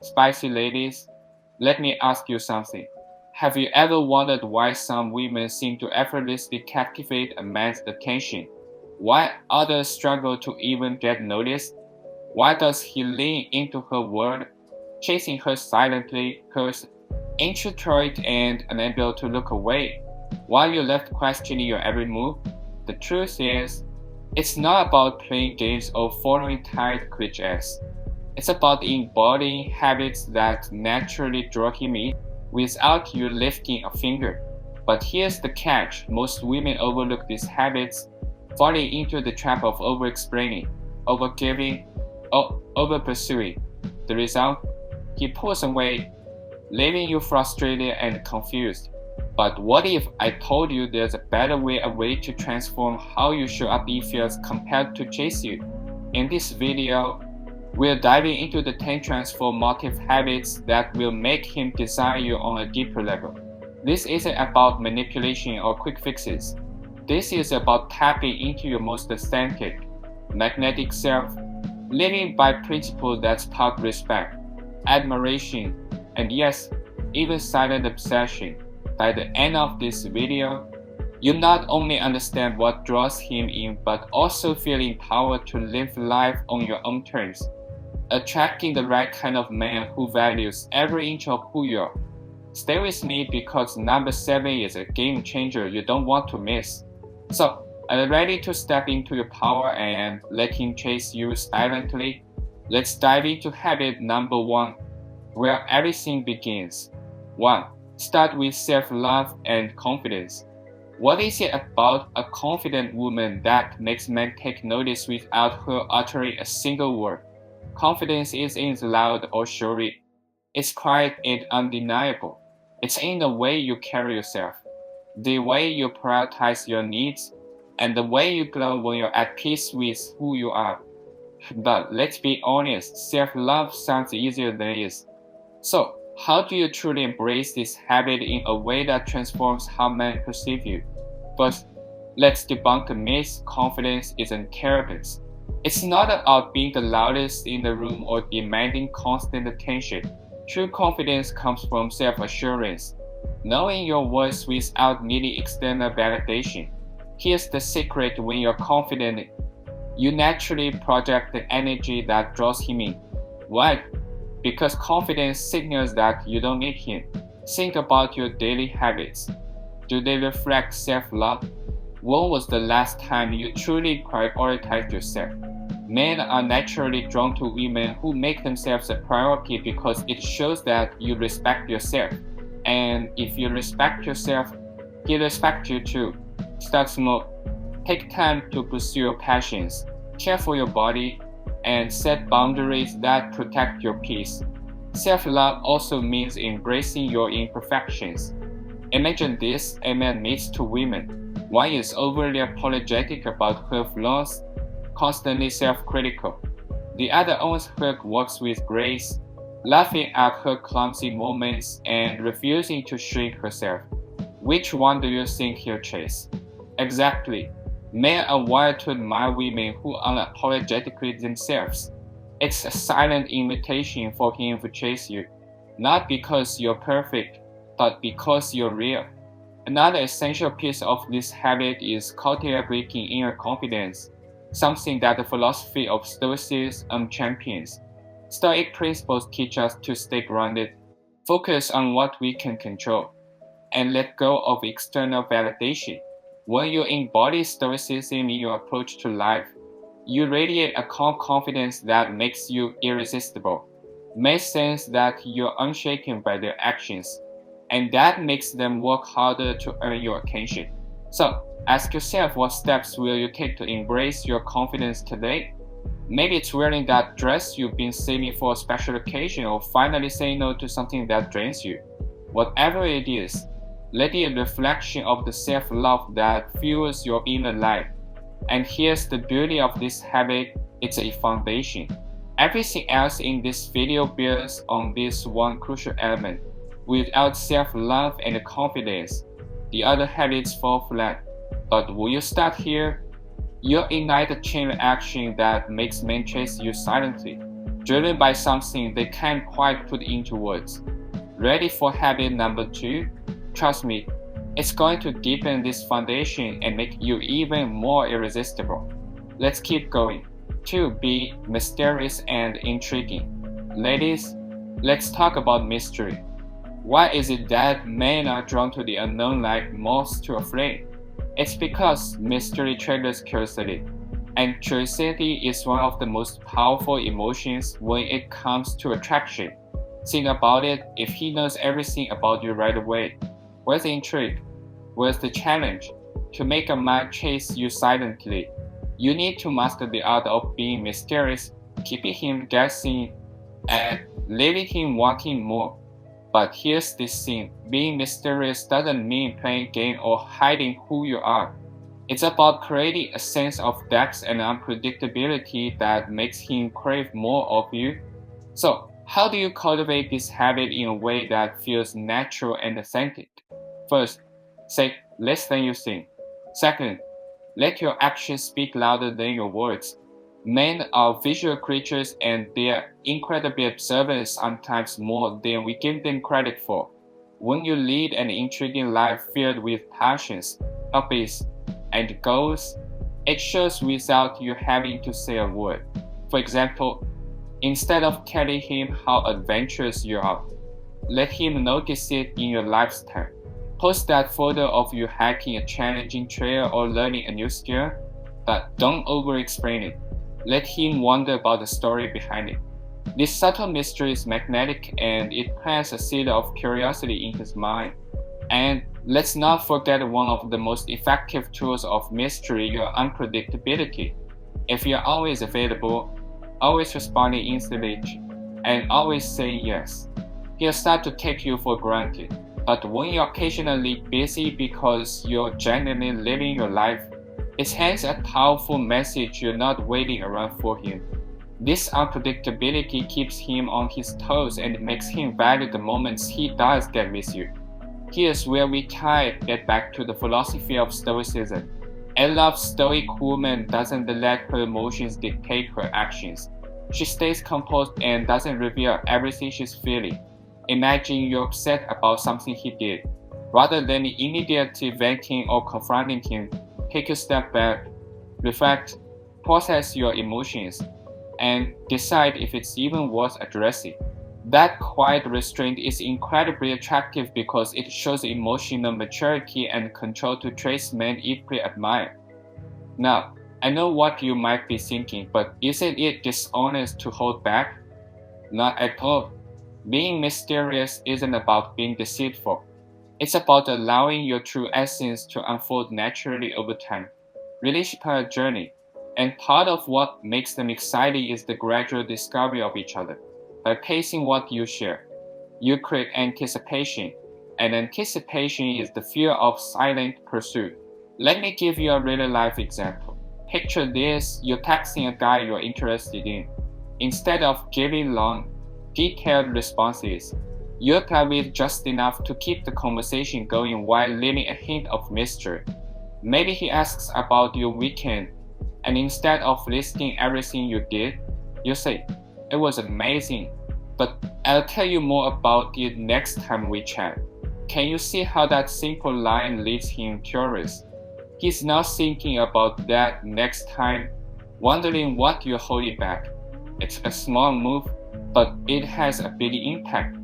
Spicy ladies, let me ask you something. Have you ever wondered why some women seem to effortlessly captivate a man's attention, while others struggle to even get noticed? Why does he lean into her world, chasing her silently, cause introverted and unable to look away, while you're left questioning your every move? The truth is, it's not about playing games or following tight cliches. It's about embodying habits that naturally draw him in without you lifting a finger. But here's the catch: most women overlook these habits, falling into the trap of over-explaining, over-giving, or over-pursuing. The result? He pulls away, leaving you frustrated and confused. But what if I told you there's a better way, a way to transform how you show up if feels compelled to chase you? In this video, we're diving into the 10 transformative habits that will make him desire you on a deeper level. This isn't about manipulation or quick fixes. This is about tapping into your most authentic, magnetic self, living by principles that spark respect, admiration, and yes, even silent obsession. By the end of this video, you not only understand what draws him in, but also feel empowered to live life on your own terms, attracting the right kind of man who values every inch of who you are. Stay with me because number 7 is a game changer you don't want to miss. So, are you ready to step into your power and let him chase you silently? Let's dive into habit number 1, where everything begins. 1. Start with self-love and confidence. What is it about a confident woman that makes men take notice without her uttering a single word? Confidence isn't loud or showy. It's quiet and undeniable. It's in the way you carry yourself, the way you prioritize your needs, and the way you glow when you're at peace with who you are. But let's be honest, self-love sounds easier than it is. So, how do you truly embrace this habit in a way that transforms how men perceive you? First, let's debunk the myth: confidence isn't arrogance. It's not about being the loudest in the room or demanding constant attention. True confidence comes from self-assurance, knowing your worth without needing external validation. Here's the secret: when you're confident, you naturally project the energy that draws him in. Why? Because confidence signals that you don't need him. Think about your daily habits. Do they reflect self-love? When was the last time you truly prioritized yourself? Men are naturally drawn to women who make themselves a priority because it shows that you respect yourself. And if you respect yourself, he respects you too. Start small. Take time to pursue your passions. Care for your body and set boundaries that protect your peace. Self-love also means embracing your imperfections. Imagine this: a man meets two women. One is overly apologetic about her flaws, constantly self-critical. The other owns her works with grace, laughing at her clumsy moments and refusing to shrink herself. Which one do you think he'll chase? Exactly. Men are wired to admire women who are unapologetically themselves. It's a silent invitation for him to chase you, not because you're perfect, but because you're real. Another essential piece of this habit is cultivating inner confidence, something that the philosophy of Stoicism champions. Stoic principles teach us to stay grounded, focus on what we can control, and let go of external validation. When you embody Stoicism in your approach to life, you radiate a calm confidence that makes you irresistible. Men sense that you're unshaken by their actions, and that makes them work harder to earn your attention. So, ask yourself, what steps will you take to embrace your confidence today? Maybe it's wearing that dress you've been saving for a special occasion, or finally saying no to something that drains you. Whatever it is, let it be a reflection of the self-love that fuels your inner life. And here's the beauty of this habit: it's a foundation. Everything else in this video builds on this one crucial element. Without self-love and confidence, the other habits fall flat. But when you start here, you'll ignite a chain reaction that makes men chase you silently. driven by something they can't quite put into words. Ready for habit number 2? Trust me, it's going to deepen this foundation and make you even more irresistible. Let's keep going. 2. Be mysterious and intriguing. Ladies, let's talk about mystery. Why is it that men are drawn to the unknown like moths to a flame? It's because mystery triggers curiosity, and curiosity is one of the most powerful emotions when it comes to attraction. Think about it, if he knows everything about you right away, where's the intrigue? Where's the challenge? To make a man chase you silently, you need to master the art of being mysterious, keeping him guessing, and leaving him wanting more. But here's this thing, being mysterious doesn't mean playing game or hiding who you are. It's about creating a sense of depth and unpredictability that makes him crave more of you. So, how do you cultivate this habit in a way that feels natural and authentic? First, say less than you think. Second, let your actions speak louder than your words. Men are visual creatures and they're incredibly observant, sometimes more than we give them credit for. When you lead an intriguing life filled with passions, hobbies, and goals, it shows without you having to say a word. For example, instead of telling him how adventurous you are, let him notice it in your lifestyle. Post that photo of you hiking a challenging trail or learning a new skill, but don't over-explain it. Let him wonder about the story behind it. This subtle mystery is magnetic and it plants a seed of curiosity in his mind. And let's not forget one of the most effective tools of mystery, your unpredictability. If you're always available, always responding instantly, and always saying yes, he'll start to take you for granted. But when you're occasionally busy because you're genuinely living your life, it sends a powerful message you're not waiting around for him. This unpredictability keeps him on his toes and makes him value the moments he does get with you. Here's where we get back to the philosophy of Stoicism. A loved Stoic woman doesn't let her emotions dictate her actions. She stays composed and doesn't reveal everything she's feeling. Imagine you're upset about something he did. Rather than immediately venting or confronting him, take a step back, reflect, process your emotions, and decide if it's even worth addressing. That quiet restraint is incredibly attractive because it shows emotional maturity and control to traits men equally admire. Now, I know what you might be thinking, but isn't it dishonest to hold back? Not at all. Being mysterious isn't about being deceitful. It's about allowing your true essence to unfold naturally over time. Relationships are a journey, and part of what makes them exciting is the gradual discovery of each other. By pacing what you share, you create anticipation, and anticipation is the fear of silent pursuit. Let me give you a real-life example. Picture this, you're texting a guy you're interested in. Instead of giving long, detailed responses, you reply with just enough to keep the conversation going while leaving a hint of mystery. Maybe he asks about your weekend, and instead of listing everything you did, you say, "It was amazing, but I'll tell you more about it next time we chat." Can you see how that simple line leaves him curious? He's now thinking about that next time, wondering what you're holding back. It's a small move, but it has a big impact.